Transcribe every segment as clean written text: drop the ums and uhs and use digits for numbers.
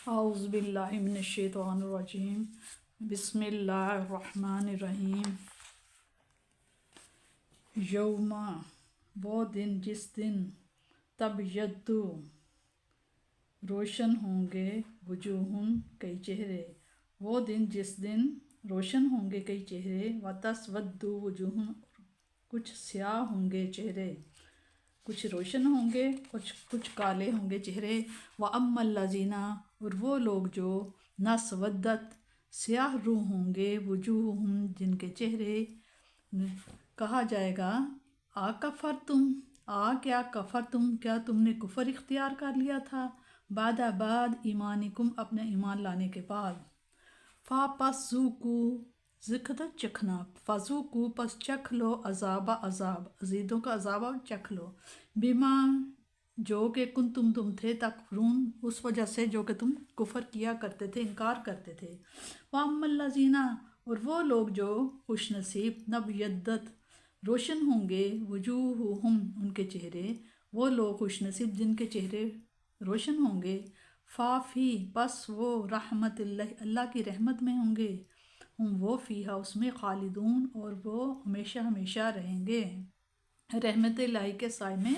اعوذ باللہ من الشیطان الرجیم بسم اللہ الرحمن الرحیم۔ یوم، وہ دن جس دن تبیض، روشن ہوں گے، وجوہ، کئی چہرے، وہ دن جس دن روشن ہوں گے کئی چہرے، وتسود وجوہ، کچھ سیاہ ہوں گے چہرے، کچھ روشن ہوں گے کچھ کالے ہوں گے چہرے۔ وَأَمَّا الَّذِينَ، اور وہ لوگ جو نَسْوَدَتْ، سیاہ رو ہوں گے، وجوہہم، جن کے چہرے، کہا جائے گا کفرتم، کیا کفرتم، کیا تم نے کفر اختیار کر لیا تھا، بعد ایمانکم، اپنے ایمان لانے کے بعد۔ پس ذوقوا، ذکر چکھنا، فذوقوا، پس چکھ لو، عذاب، عزیزوں کا عذاب چکھ لو، بما، جو کہ تم تھے، تکفرون، اس وجہ سے جو کہ تم کفر کیا کرتے تھے، انکار کرتے تھے۔ وَأَمَّا الَّذِينَ، اور وہ لوگ جو خوش نصیب، نبیضت، روشن ہوں گے، وجوہہم، ان کے چہرے، وہ لوگ خوش نصیب جن کے چہرے روشن ہوں گے، فافی، پس وہ رحمت اللہ، اللہ کی رحمت میں ہوں گے، وہ فیہا، اس میں، خالدون، اور وہ ہمیشہ ہمیشہ رہیں گے، رحمت الہی کے سائے میں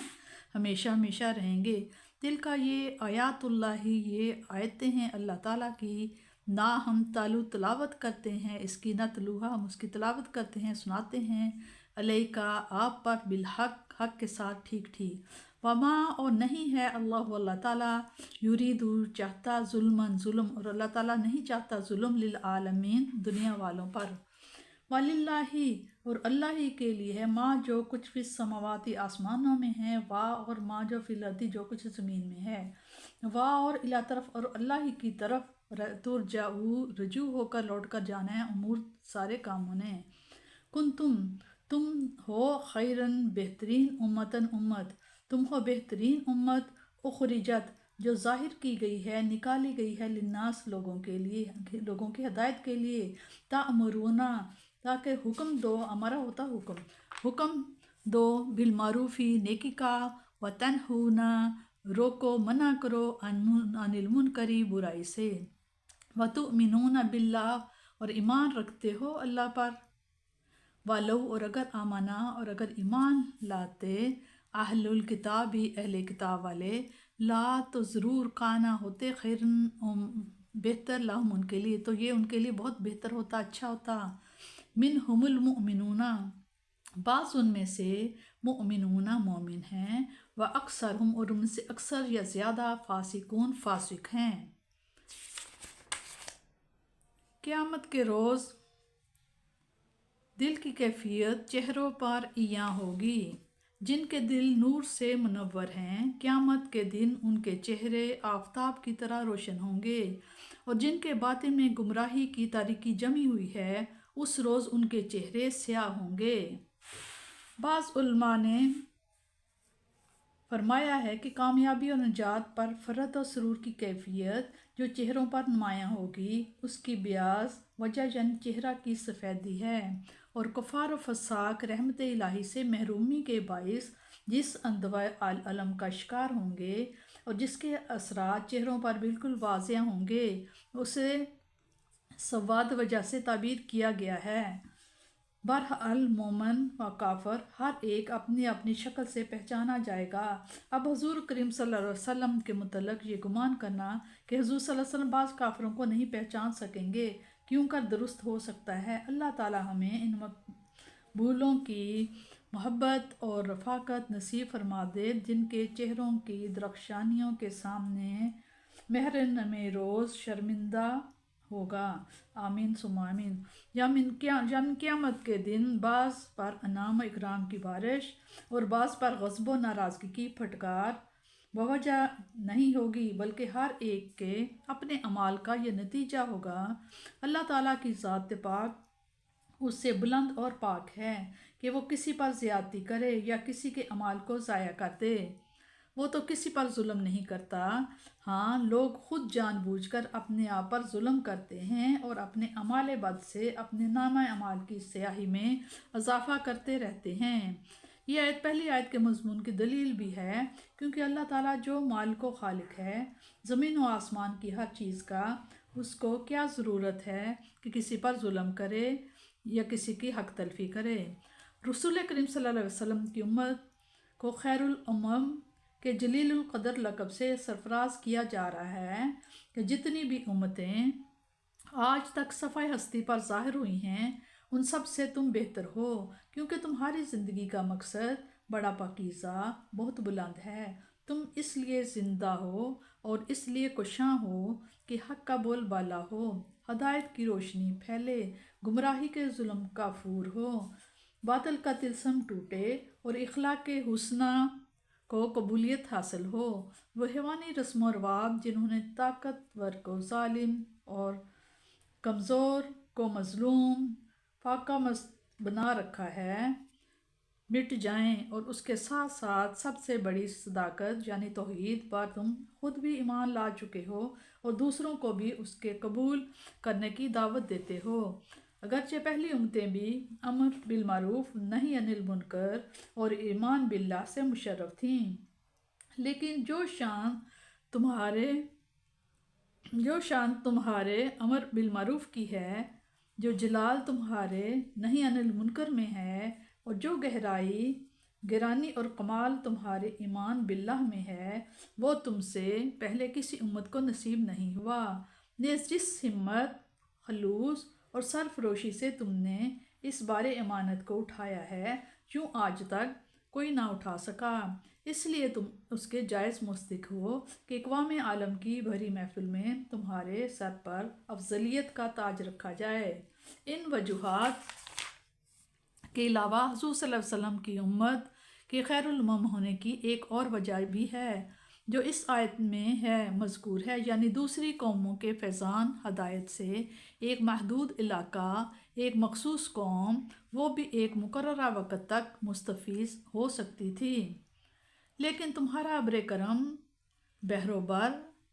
ہمیشہ ہمیشہ رہیں گے۔ دل کا، یہ آیات اللہ، یہ آیتیں ہیں اللہ تعالیٰ کی، نا ہم تلاوت کرتے ہیں اس کی، نتلوہا، ہم اس کی تلاوت کرتے ہیں، سناتے ہیں، علیکا، آپ پر، بالحق، حق کے ساتھ، ٹھیک ٹھیک۔ وما، اور نہیں ہے اللہ تعالیٰ، یریدو، چاہتا، ظلم، اور اللہ تعالیٰ نہیں چاہتا ظلم، للعالمین، دنیا والوں پر۔ وَلِلَّهِ، اور اللہ ہی کے لیے ہے، ما، جو کچھ فی السماواتی، آسمانوں میں ہے، اور ما، جو فی الارض، جو کچھ زمین میں ہے، اور الی، طرف، اور اللہ ہی کی طرف، ترجعو، رجوع ہو کر، لوٹ کر جانا ہے، امور، سارے کاموں نے۔ تم ہو، خیرن، بہترین، امت، تم ہو بہترین امت، اخرجت، جو ظاہر کی گئی ہے، نکالی گئی ہے، للناس، لوگوں کے لیے، لوگوں کی ہدایت کے لیے، تأمرون، تاکہ حکم دو، امرا ہوتا حکم دو، بالمعروفی، نیکی کا، وتنہون، روکو، منع کرو، عن المنکر، برائی سے، وتؤمنون باللہ، اور ایمان رکھتے ہو اللہ پر، ولو، اور اگر آمنا، اور اگر ایمان لاتے، اہل الکتاب، اہل کتاب والے، لا، تو ضرور، کانا، ہوتے، خیرن، بہتر، لہم، ان کے لیے، تو یہ ان کے لیے بہت بہتر ہوتا، اچھا ہوتا، منہم المؤمنون، بعض ان میں سے، مؤمنون، مومن ہیں، واکثرہم، اور ان سے اکثر یا زیادہ، فاسقون، فاسق ہیں۔ قیامت کے روز دل کی کیفیت چہروں پر عیاں ہوگی، جن کے دل نور سے منور ہیں، قیامت کے دن ان کے چہرے آفتاب کی طرح روشن ہوں گے، اور جن کے باطن میں گمراہی کی تاریکی جمی ہوئی ہے، اس روز ان کے چہرے سیاہ ہوں گے۔ بعض علماء نے فرمایا ہے کہ کامیابی اور نجات پر فرحت و سرور کی کیفیت جو چہروں پر نمایاں ہوگی، اس کی بیاض، وجہ، یعنی چہرہ کی سفیدی ہے، اور کفار و فساق رحمت الہی سے محرومی کے باعث جس اندوہ الم کا شکار ہوں گے، اور جس کے اثرات چہروں پر بالکل واضح ہوں گے، اسے سواد وجہ سے تعبیر کیا گیا ہے۔ بہرحال مومن و کافر ہر ایک اپنی اپنی شکل سے پہچانا جائے گا۔ اب حضور کریم صلی اللہ علیہ وسلم کے متعلق یہ گمان کرنا کہ حضور صلی اللہ علیہ وسلم بعض کافروں کو نہیں پہچان سکیں گے، کیوں کر درست ہو سکتا ہے؟ اللہ تعالی ہمیں ان مقبولوں کی محبت اور رفاقت نصیب فرما دے، جن کے چہروں کی درخشانیوں کے سامنے محرم روز شرمندہ ہوگا، آمین ثم آمین۔ قیامت کے دن بعض پر انعام و اکرام کی بارش، اور بعض پر غضب و ناراضگی کی پھٹکار بوجہ نہیں ہوگی، بلکہ ہر ایک کے اپنے اعمال کا یہ نتیجہ ہوگا۔ اللہ تعالیٰ کی ذات پاک اس سے بلند اور پاک ہے کہ وہ کسی پر زیادتی کرے یا کسی کے اعمال کو ضائع کر دے، وہ تو کسی پر ظلم نہیں کرتا۔ ہاں، لوگ خود جان بوجھ کر اپنے آپ پر ظلم کرتے ہیں، اور اپنے اعمال بد سے اپنے نامہ اعمال کی سیاہی میں اضافہ کرتے رہتے ہیں۔ یہ آیت پہلی آیت کے مضمون کی دلیل بھی ہے، کیونکہ اللہ تعالیٰ جو مالک و خالق ہے زمین و آسمان کی ہر چیز کا، اس کو کیا ضرورت ہے کہ کسی پر ظلم کرے یا کسی کی حق تلفی کرے۔ رسول کریم صلی اللہ علیہ وسلم کی امت کو خیر الامم کے جلیل القدر لقب سے سرفراز کیا جا رہا ہے کہ جتنی بھی امتیں آج تک صفحہ ہستی پر ظاہر ہوئی ہیں ان سب سے تم بہتر ہو، کیونکہ تمہاری زندگی کا مقصد بڑا پاکیزہ، بہت بلند ہے۔ تم اس لیے زندہ ہو اور اس لیے کشاں ہو کہ حق کا بول بالا ہو، ہدایت کی روشنی پھیلے، گمراہی کے ظلم کافور ہو، باطل کا طلسم ٹوٹے اور اخلاق کے حسنہ کو قبولیت حاصل ہو۔ وہ حیوانی رسم و رواج جنہوں نے طاقتور کو ظالم اور کمزور کو مظلوم، فاقہ مست بنا رکھا ہے، مٹ جائیں، اور اس کے ساتھ ساتھ سب سے بڑی صداقت یعنی توحید پر تم خود بھی ایمان لا چکے ہو اور دوسروں کو بھی اس کے قبول کرنے کی دعوت دیتے ہو۔ اگرچہ پہلی امتیں بھی امر بالمعروف نہی عن المنکر اور ایمان باللہ سے مشرف تھیں، لیکن جو شان تمہارے امر بالمعروف کی ہے، جو جلال تمہارے نہی عن المنکر میں ہے، اور جو گرانی اور کمال تمہارے ایمان باللہ میں ہے، وہ تم سے پہلے کسی امت کو نصیب نہیں ہوا۔ نیز جس ہمت، خلوص اور سرفروشی سے تم نے اس بار امانت کو اٹھایا ہے، یوں آج تک کوئی نہ اٹھا سکا، اس لیے تم اس کے جائز مستحق ہو کہ اقوام عالم کی بھری محفل میں تمہارے سر پر افضلیت کا تاج رکھا جائے۔ ان وجوہات کے علاوہ حضور صلی اللہ علیہ وسلم کی امت کے خیر الامم ہونے کی ایک اور وجہ بھی ہے جو اس آیت میں مذکور ہے، یعنی دوسری قوموں کے فیضان ہدایت سے ایک محدود علاقہ، ایک مخصوص قوم، وہ بھی ایک مقررہ وقت تک مستفیض ہو سکتی تھی، لیکن تمہارا ابر کرم بحر و بر،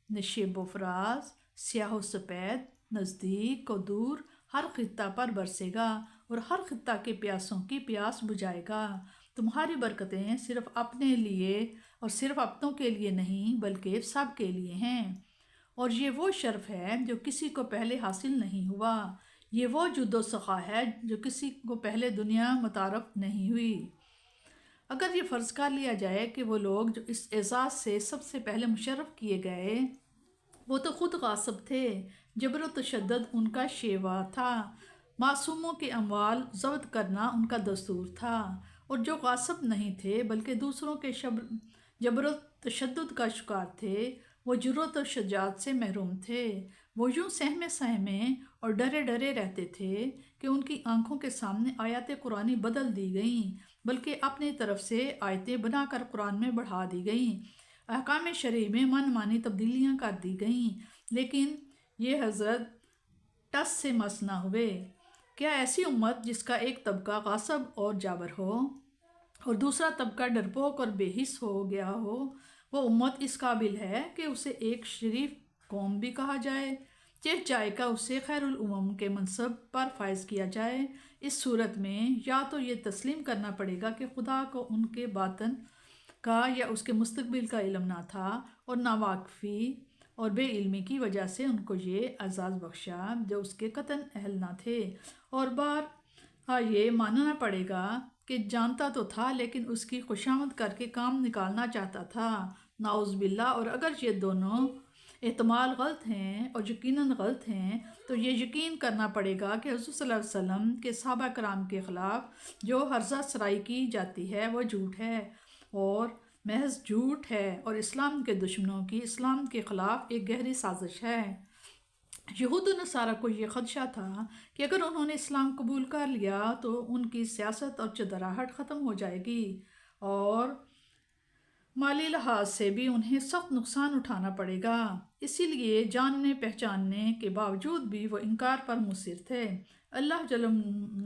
نشیب و فراز، سیاہ و سفید، نزدیک و دور ہر خطہ پر برسے گا اور ہر خطہ کے پیاسوں کی پیاس بجھائے گا۔ تمہاری برکتیں صرف اپنے لیے اور صرف اپنوں کے لیے نہیں بلکہ سب کے لیے ہیں، اور یہ وہ شرف ہے جو کسی کو پہلے حاصل نہیں ہوا، یہ وہ جود و سخا ہے جو کسی کو پہلے دنیا متعارف نہیں ہوئی۔ اگر یہ فرض کر لیا جائے کہ وہ لوگ جو اس اعزاز سے سب سے پہلے مشرف کیے گئے وہ تو خود غاصب تھے، جبر و تشدد ان کا شیوا تھا، معصوموں کے اموال ضبط کرنا ان کا دستور تھا، اور جو غاصب نہیں تھے بلکہ دوسروں کے جبر و تشدد کا شکار تھے، وہ جرأت و شجاعت سے محروم تھے۔ وہ یوں سہمے اور ڈرے ڈرے رہتے تھے کہ ان کی آنکھوں کے سامنے آیات قرآنی بدل دی گئیں، بلکہ اپنی طرف سے آیتیں بنا کر قرآن میں بڑھا دی گئیں، احکام شرعی میں من مانی تبدیلیاں کر دی گئیں، لیکن یہ حضرت ٹس سے مس نہ ہوئے۔ کیا ایسی امت جس کا ایک طبقہ غاصب اور جابر ہو اور دوسرا طبقہ ڈرپوک اور بے حس ہو گیا ہو، وہ امت اس قابل ہے کہ اسے ایک شریف قوم بھی کہا جائے؟ چاہے کہ اسے خیر الامم کے منصب پر فائز کیا جائے۔ اس صورت میں یا تو یہ تسلیم کرنا پڑے گا کہ خدا کو ان کے باطن کا یا اس کے مستقبل کا علم نہ تھا، اور ناواقفی اور بے علمی کی وجہ سے ان کو یہ اعزاز بخشا جو اس کے قطعاً اہل نہ تھے، اور یہ ماننا پڑے گا کہ جانتا تو تھا لیکن اس کی خوشامد کر کے کام نکالنا چاہتا تھا، نعوذ باللہ۔ اور اگر یہ دونوں احتمال غلط ہیں اور یقیناً غلط ہیں تو یہ یقین کرنا پڑے گا کہ حضور صلی اللہ علیہ وسلم کے صحابہ کرام کے خلاف جو ہرزہ سرائی کی جاتی ہے وہ جھوٹ ہے اور محض جھوٹ ہے، اور اسلام کے دشمنوں کی اسلام کے خلاف ایک گہری سازش ہے۔ یہود و نصارہ کو یہ خدشہ تھا کہ اگر انہوں نے اسلام قبول کر لیا تو ان کی سیاست اور چدراہٹ ختم ہو جائے گی، اور مالی لحاظ سے بھی انہیں سخت نقصان اٹھانا پڑے گا، اسی لیے جاننے پہچاننے کے باوجود بھی وہ انکار پر مصر تھے۔ اللہ جل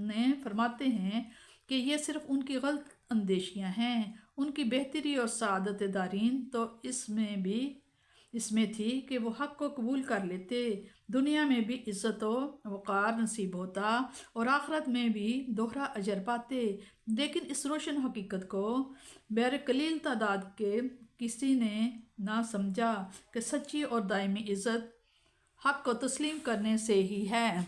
نے فرماتے ہیں کہ یہ صرف ان کی غلط اندیشیاں ہیں، ان کی بہتری اور سعادت دارین تو اس اس میں تھی کہ وہ حق کو قبول کر لیتے، دنیا میں بھی عزت و وقار نصیب ہوتا اور آخرت میں بھی دوہرا اجر پاتے۔ لیکن اس روشن حقیقت کو بہر قلیل تعداد کے کسی نے نہ سمجھا کہ سچی اور دائمی عزت حق کو تسلیم کرنے سے ہی ہے۔